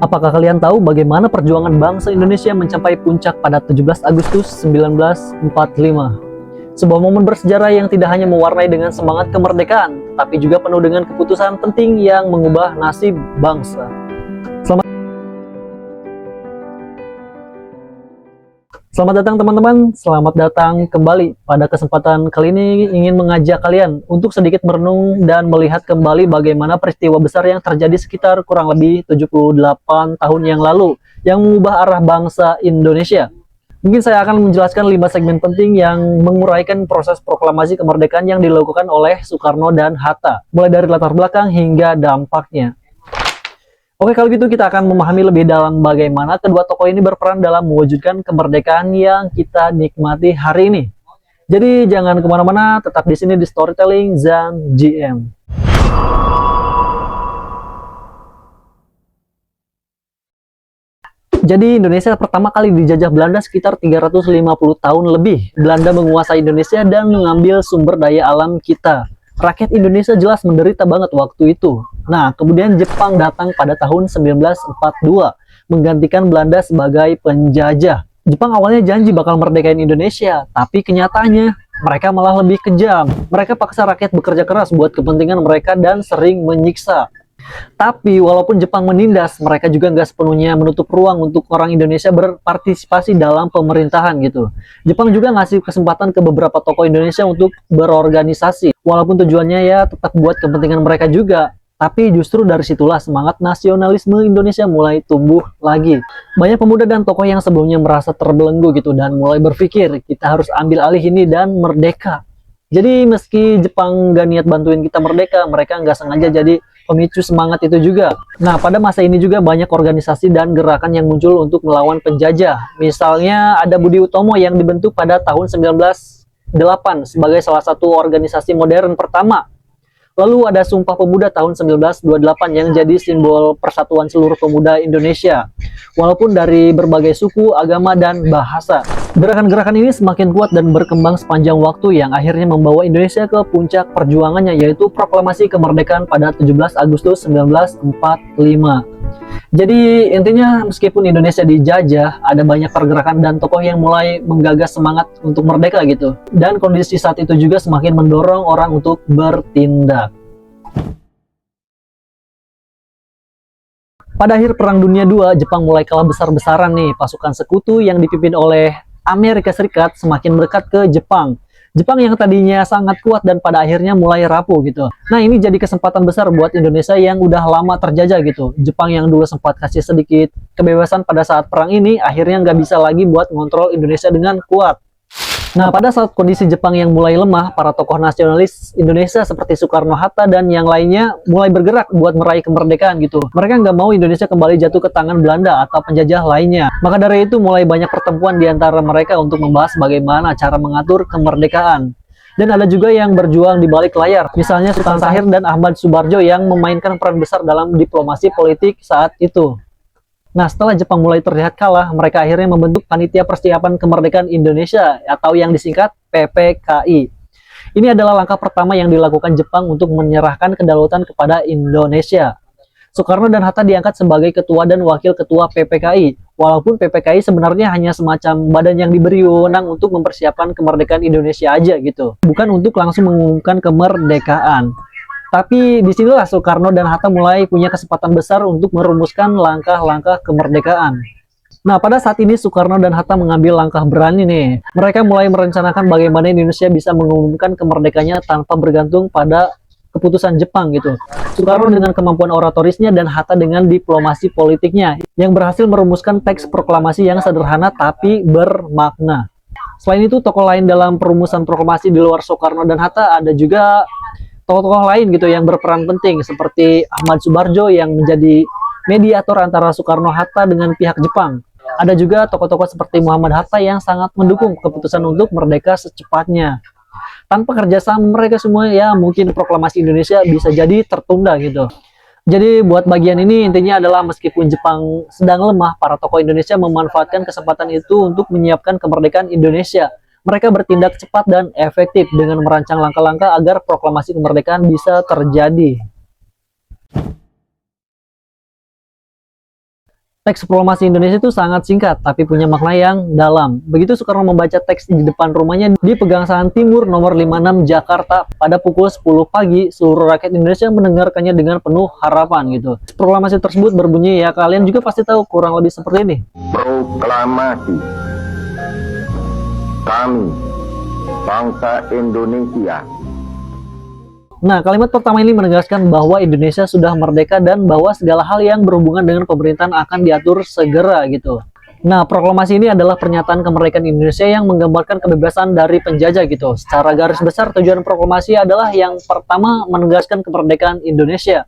Apakah kalian tahu bagaimana perjuangan bangsa Indonesia mencapai puncak pada 17 Agustus 1945? Sebuah momen bersejarah yang tidak hanya mewarnai dengan semangat kemerdekaan, tapi juga penuh dengan keputusan penting yang mengubah nasib bangsa. Selamat datang teman-teman, selamat datang kembali. Pada kesempatan kali ini ingin mengajak kalian untuk sedikit merenung dan melihat kembali bagaimana peristiwa besar yang terjadi sekitar kurang lebih 78 tahun yang lalu yang mengubah arah bangsa Indonesia. Mungkin saya akan menjelaskan 5 segmen penting yang menguraikan proses proklamasi kemerdekaan yang dilakukan oleh Soekarno dan Hatta, mulai dari latar belakang hingga dampaknya. Oke, kalau gitu kita akan memahami lebih dalam bagaimana kedua tokoh ini berperan dalam mewujudkan kemerdekaan yang kita nikmati hari ini. Jadi jangan kemana-mana, tetap di sini di Storytelling Zan GM. Jadi Indonesia pertama kali dijajah Belanda sekitar 350 tahun lebih. Belanda menguasai Indonesia dan mengambil sumber daya alam kita. Rakyat Indonesia jelas menderita banget waktu itu. Nah, kemudian Jepang datang pada tahun 1942, menggantikan Belanda sebagai penjajah. Jepang awalnya janji bakal merdekain Indonesia, tapi kenyataannya mereka malah lebih kejam. Mereka paksa rakyat bekerja keras buat kepentingan mereka dan sering menyiksa. Tapi walaupun Jepang menindas, mereka juga nggak sepenuhnya menutup ruang untuk orang Indonesia berpartisipasi dalam pemerintahan gitu. Jepang juga ngasih kesempatan ke beberapa tokoh Indonesia untuk berorganisasi. Walaupun tujuannya ya tetap buat kepentingan mereka juga. Tapi justru dari situlah semangat nasionalisme Indonesia mulai tumbuh lagi. Banyak pemuda dan tokoh yang sebelumnya merasa terbelenggu gitu dan mulai berpikir kita harus ambil alih ini dan merdeka. Jadi meski Jepang gak niat bantuin kita merdeka, mereka nggak sengaja jadi pemicu semangat itu juga. Nah, pada masa ini juga banyak organisasi dan gerakan yang muncul untuk melawan penjajah. Misalnya ada Budi Utomo yang dibentuk pada tahun 1908 sebagai salah satu organisasi modern pertama. Lalu ada Sumpah Pemuda tahun 1928 yang jadi simbol persatuan seluruh pemuda Indonesia. Walaupun dari berbagai suku, agama, dan bahasa. Gerakan-gerakan ini semakin kuat dan berkembang sepanjang waktu yang akhirnya membawa Indonesia ke puncak perjuangannya, yaitu proklamasi kemerdekaan pada 17 Agustus 1945. Jadi intinya meskipun Indonesia dijajah, ada banyak pergerakan dan tokoh yang mulai menggagas semangat untuk merdeka gitu. Dan kondisi saat itu juga semakin mendorong orang untuk bertindak. Pada akhir Perang Dunia II, Jepang mulai kalah besar-besaran nih. Pasukan sekutu yang dipimpin oleh Amerika Serikat semakin mendekat ke Jepang. Jepang yang tadinya sangat kuat dan pada akhirnya mulai rapuh gitu. Nah, ini jadi kesempatan besar buat Indonesia yang udah lama terjajah gitu. Jepang yang dulu sempat kasih sedikit kebebasan pada saat perang ini, akhirnya nggak bisa lagi buat ngontrol Indonesia dengan kuat. Nah, pada saat kondisi Jepang yang mulai lemah, para tokoh nasionalis Indonesia seperti Soekarno, Hatta, dan yang lainnya mulai bergerak buat meraih kemerdekaan gitu. Mereka nggak mau Indonesia kembali jatuh ke tangan Belanda atau penjajah lainnya. Maka dari itu mulai banyak pertemuan di antara mereka untuk membahas bagaimana cara mengatur kemerdekaan. Dan ada juga yang berjuang di balik layar, misalnya Sultan Syahrir dan Ahmad Subarjo yang memainkan peran besar dalam diplomasi politik saat itu. Nah, setelah Jepang mulai terlihat kalah, mereka akhirnya membentuk Panitia Persiapan Kemerdekaan Indonesia atau yang disingkat PPKI. Ini adalah langkah pertama yang dilakukan Jepang untuk menyerahkan kedaulatan kepada Indonesia. Soekarno dan Hatta diangkat sebagai ketua dan wakil ketua PPKI. Walaupun PPKI sebenarnya hanya semacam badan yang diberi wewenang untuk mempersiapkan kemerdekaan Indonesia aja gitu. Bukan untuk langsung mengumumkan kemerdekaan. Tapi disinilah Soekarno dan Hatta mulai punya kesempatan besar untuk merumuskan langkah-langkah kemerdekaan. Nah, pada saat ini Soekarno dan Hatta mengambil langkah berani nih. Mereka mulai merencanakan bagaimana Indonesia bisa mengumumkan kemerdekaannya tanpa bergantung pada keputusan Jepang gitu. Soekarno dengan kemampuan oratorisnya dan Hatta dengan diplomasi politiknya yang berhasil merumuskan teks proklamasi yang sederhana tapi bermakna. Selain itu, tokoh lain dalam perumusan proklamasi di luar Soekarno dan Hatta ada juga tokoh-tokoh lain gitu yang berperan penting seperti Ahmad Subarjo yang menjadi mediator antara Soekarno-Hatta dengan pihak Jepang. Ada juga tokoh-tokoh seperti Muhammad Hatta yang sangat mendukung keputusan untuk merdeka secepatnya. Tanpa kerjasama mereka semua ya mungkin proklamasi Indonesia bisa jadi tertunda gitu. Jadi buat bagian ini intinya adalah meskipun Jepang sedang lemah, para tokoh Indonesia memanfaatkan kesempatan itu untuk menyiapkan kemerdekaan Indonesia. Mereka bertindak cepat dan efektif dengan merancang langkah-langkah agar proklamasi kemerdekaan bisa terjadi. Teks proklamasi Indonesia itu sangat singkat, tapi punya makna yang dalam. Begitu Soekarno membaca teks di depan rumahnya di Pegangsaan Timur nomor 56 Jakarta pada pukul 10 pagi, seluruh rakyat Indonesia mendengarkannya dengan penuh harapan gitu. Proklamasi tersebut berbunyi, ya kalian juga pasti tahu, kurang lebih seperti ini. Proklamasi kami, bangsa Indonesia. Nah, kalimat pertama ini menegaskan bahwa Indonesia sudah merdeka dan bahwa segala hal yang berhubungan dengan pemerintahan akan diatur segera gitu. Nah, proklamasi ini adalah pernyataan kemerdekaan Indonesia yang menggambarkan kebebasan dari penjajah gitu. Secara garis besar, tujuan proklamasi adalah yang pertama menegaskan kemerdekaan Indonesia.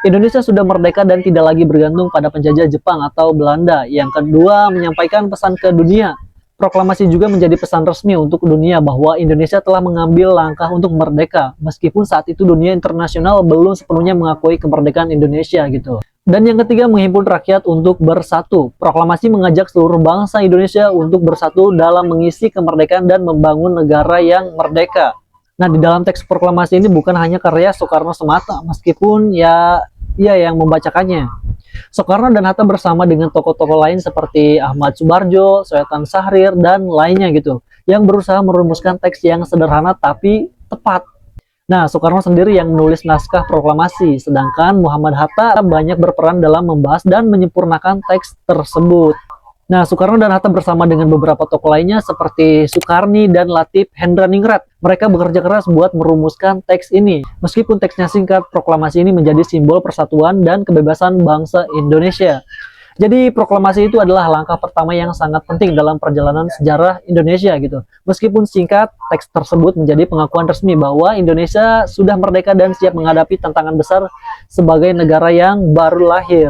Indonesia sudah merdeka dan tidak lagi bergantung pada penjajah Jepang atau Belanda. Yang kedua, menyampaikan pesan ke dunia. Proklamasi juga menjadi pesan resmi untuk dunia bahwa Indonesia telah mengambil langkah untuk merdeka, meskipun saat itu dunia internasional belum sepenuhnya mengakui kemerdekaan Indonesia gitu. Dan yang ketiga, menghimpun rakyat untuk bersatu. Proklamasi mengajak seluruh bangsa Indonesia untuk bersatu dalam mengisi kemerdekaan dan membangun negara yang merdeka. Nah, di dalam teks proklamasi ini bukan hanya karya Soekarno semata, meskipun ya ia yang membacakannya. Soekarno dan Hatta bersama dengan tokoh-tokoh lain seperti Ahmad Subarjo, Sultan Syahrir, dan lainnya gitu, yang berusaha merumuskan teks yang sederhana tapi tepat. Nah, Soekarno sendiri yang menulis naskah proklamasi, sedangkan Muhammad Hatta banyak berperan dalam membahas dan menyempurnakan teks tersebut. Nah, Soekarno dan Hatta bersama dengan beberapa tokoh lainnya seperti Sukarni dan Latif Hendraningrat. Mereka bekerja keras buat merumuskan teks ini. Meskipun teksnya singkat, proklamasi ini menjadi simbol persatuan dan kebebasan bangsa Indonesia. Jadi proklamasi itu adalah langkah pertama yang sangat penting dalam perjalanan sejarah Indonesia gitu. Meskipun singkat, teks tersebut menjadi pengakuan resmi bahwa Indonesia sudah merdeka dan siap menghadapi tantangan besar sebagai negara yang baru lahir.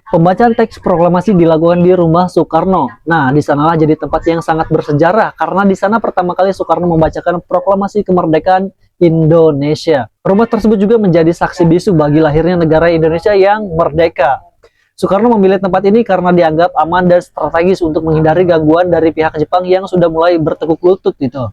Pembacaan teks proklamasi dilakukan di rumah Soekarno. Nah, di sanalah jadi tempat yang sangat bersejarah karena di sana pertama kali Soekarno membacakan proklamasi kemerdekaan Indonesia. Rumah tersebut juga menjadi saksi bisu bagi lahirnya negara Indonesia yang merdeka. Soekarno memilih tempat ini karena dianggap aman dan strategis untuk menghindari gangguan dari pihak Jepang yang sudah mulai bertekuk lutut gitu.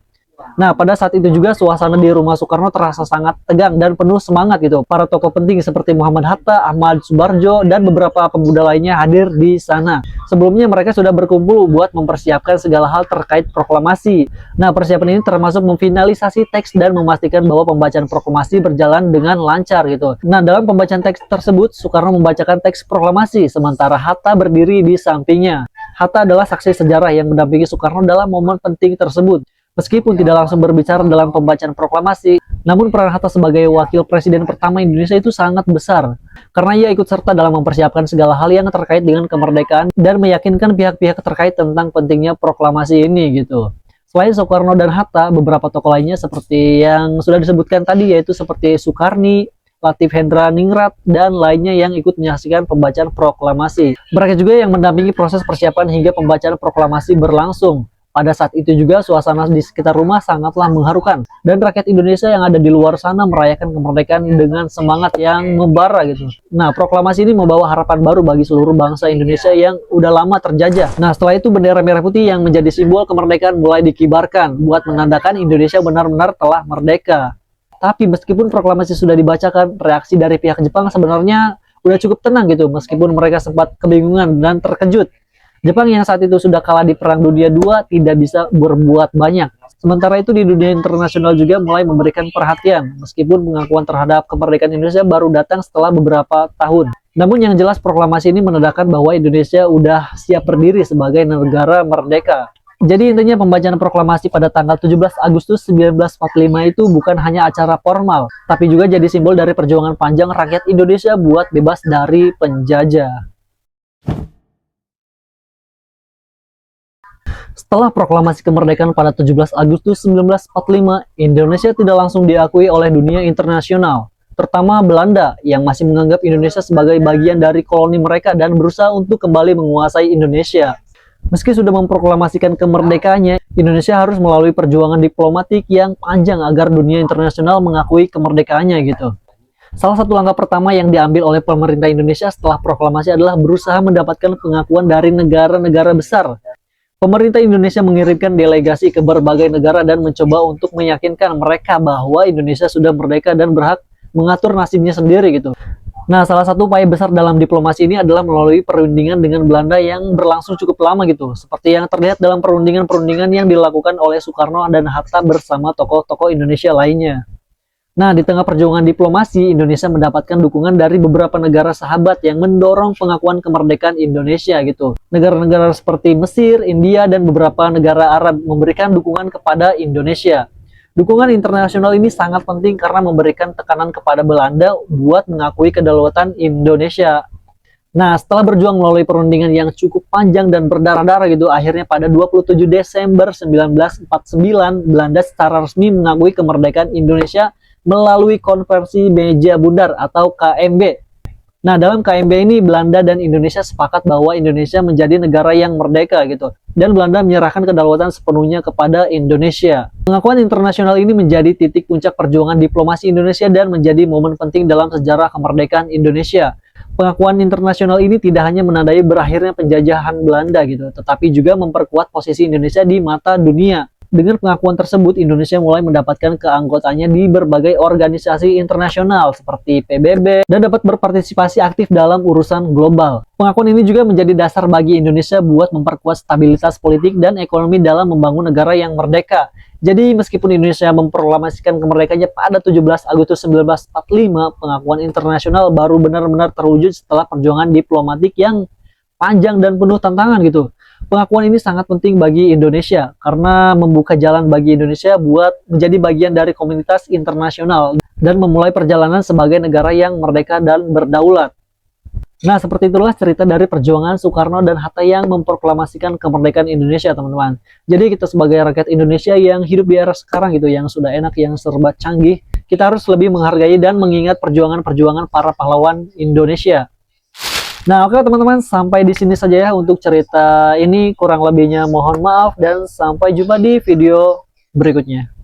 Nah, pada saat itu juga suasana di rumah Soekarno terasa sangat tegang dan penuh semangat gitu. Para tokoh penting seperti Muhammad Hatta, Ahmad Subarjo, dan beberapa pemuda lainnya hadir di sana. Sebelumnya mereka sudah berkumpul buat mempersiapkan segala hal terkait proklamasi. Nah, persiapan ini termasuk memfinalisasi teks dan memastikan bahwa pembacaan proklamasi berjalan dengan lancar gitu. Nah, dalam pembacaan teks tersebut, Soekarno membacakan teks proklamasi, sementara Hatta berdiri di sampingnya. Hatta adalah saksi sejarah yang mendampingi Soekarno dalam momen penting tersebut. Meskipun tidak langsung berbicara dalam pembacaan proklamasi, namun peran Hatta sebagai wakil presiden pertama Indonesia itu sangat besar. Karena ia ikut serta dalam mempersiapkan segala hal yang terkait dengan kemerdekaan dan meyakinkan pihak-pihak terkait tentang pentingnya proklamasi ini gitu. Selain Soekarno dan Hatta, beberapa tokoh lainnya seperti yang sudah disebutkan tadi yaitu seperti Sukarni, Latif Hendraningrat, dan lainnya yang ikut menyaksikan pembacaan proklamasi. Mereka juga yang mendampingi proses persiapan hingga pembacaan proklamasi berlangsung. Pada saat itu juga suasana di sekitar rumah sangatlah mengharukan dan rakyat Indonesia yang ada di luar sana merayakan kemerdekaan dengan semangat yang membara gitu. Nah, proklamasi ini membawa harapan baru bagi seluruh bangsa Indonesia yang udah lama terjajah. Nah, setelah itu bendera merah putih yang menjadi simbol kemerdekaan mulai dikibarkan buat menandakan Indonesia benar-benar telah merdeka. Tapi meskipun proklamasi sudah dibacakan, reaksi dari pihak Jepang sebenarnya udah cukup tenang gitu, meskipun mereka sempat kebingungan dan terkejut. Jepang yang saat itu sudah kalah di Perang Dunia II tidak bisa berbuat banyak. Sementara itu di dunia internasional juga mulai memberikan perhatian, meskipun pengakuan terhadap kemerdekaan Indonesia baru datang setelah beberapa tahun. Namun yang jelas proklamasi ini menandakan bahwa Indonesia udah siap berdiri sebagai negara merdeka. Jadi intinya pembacaan proklamasi pada tanggal 17 Agustus 1945 itu bukan hanya acara formal, tapi juga jadi simbol dari perjuangan panjang rakyat Indonesia buat bebas dari penjajah. Setelah proklamasi kemerdekaan pada 17 Agustus 1945, Indonesia tidak langsung diakui oleh dunia internasional, terutama Belanda yang masih menganggap Indonesia sebagai bagian dari koloni mereka dan berusaha untuk kembali menguasai Indonesia. Meski sudah memproklamasikan kemerdekaannya, Indonesia harus melalui perjuangan diplomatik yang panjang agar dunia internasional mengakui kemerdekaannya gitu. Salah satu langkah pertama yang diambil oleh pemerintah Indonesia setelah proklamasi adalah berusaha mendapatkan pengakuan dari negara-negara besar. Pemerintah Indonesia mengirimkan delegasi ke berbagai negara dan mencoba untuk meyakinkan mereka bahwa Indonesia sudah merdeka dan berhak mengatur nasibnya sendiri gitu. Nah, salah satu upaya besar dalam diplomasi ini adalah melalui perundingan dengan Belanda yang berlangsung cukup lama gitu. Seperti yang terlihat dalam perundingan-perundingan yang dilakukan oleh Soekarno dan Hatta bersama tokoh-tokoh Indonesia lainnya. Nah, di tengah perjuangan diplomasi, Indonesia mendapatkan dukungan dari beberapa negara sahabat yang mendorong pengakuan kemerdekaan Indonesia gitu. Negara-negara seperti Mesir, India, dan beberapa negara Arab memberikan dukungan kepada Indonesia. Dukungan internasional ini sangat penting karena memberikan tekanan kepada Belanda buat mengakui kedaulatan Indonesia. Nah, setelah berjuang melalui perundingan yang cukup panjang dan berdarah-darah gitu, akhirnya pada 27 Desember 1949, Belanda secara resmi mengakui kemerdekaan Indonesia melalui Konferensi Meja Bundar atau KMB. Nah, dalam KMB ini Belanda dan Indonesia sepakat bahwa Indonesia menjadi negara yang merdeka gitu. Dan Belanda menyerahkan kedaulatan sepenuhnya kepada Indonesia. Pengakuan internasional ini menjadi titik puncak perjuangan diplomasi Indonesia dan menjadi momen penting dalam sejarah kemerdekaan Indonesia. Pengakuan internasional ini tidak hanya menandai berakhirnya penjajahan Belanda gitu, tetapi juga memperkuat posisi Indonesia di mata dunia. Dengan pengakuan tersebut, Indonesia mulai mendapatkan keanggotaannya di berbagai organisasi internasional seperti PBB dan dapat berpartisipasi aktif dalam urusan global. Pengakuan ini juga menjadi dasar bagi Indonesia buat memperkuat stabilitas politik dan ekonomi dalam membangun negara yang merdeka. Jadi meskipun Indonesia memproklamasikan kemerdekaannya pada 17 Agustus 1945, pengakuan internasional baru benar-benar terwujud setelah perjuangan diplomatik yang panjang dan penuh tantangan gitu. Pengakuan ini sangat penting bagi Indonesia karena membuka jalan bagi Indonesia buat menjadi bagian dari komunitas internasional dan memulai perjalanan sebagai negara yang merdeka dan berdaulat. Nah, seperti itulah cerita dari perjuangan Soekarno dan Hatta yang memproklamasikan kemerdekaan Indonesia, teman-teman. Jadi kita sebagai rakyat Indonesia yang hidup di era sekarang gitu, yang sudah enak, yang serba canggih, kita harus lebih menghargai dan mengingat perjuangan-perjuangan para pahlawan Indonesia. Nah, oke teman-teman, sampai di sini saja ya untuk cerita ini. Kurang lebihnya mohon maaf dan sampai jumpa di video berikutnya.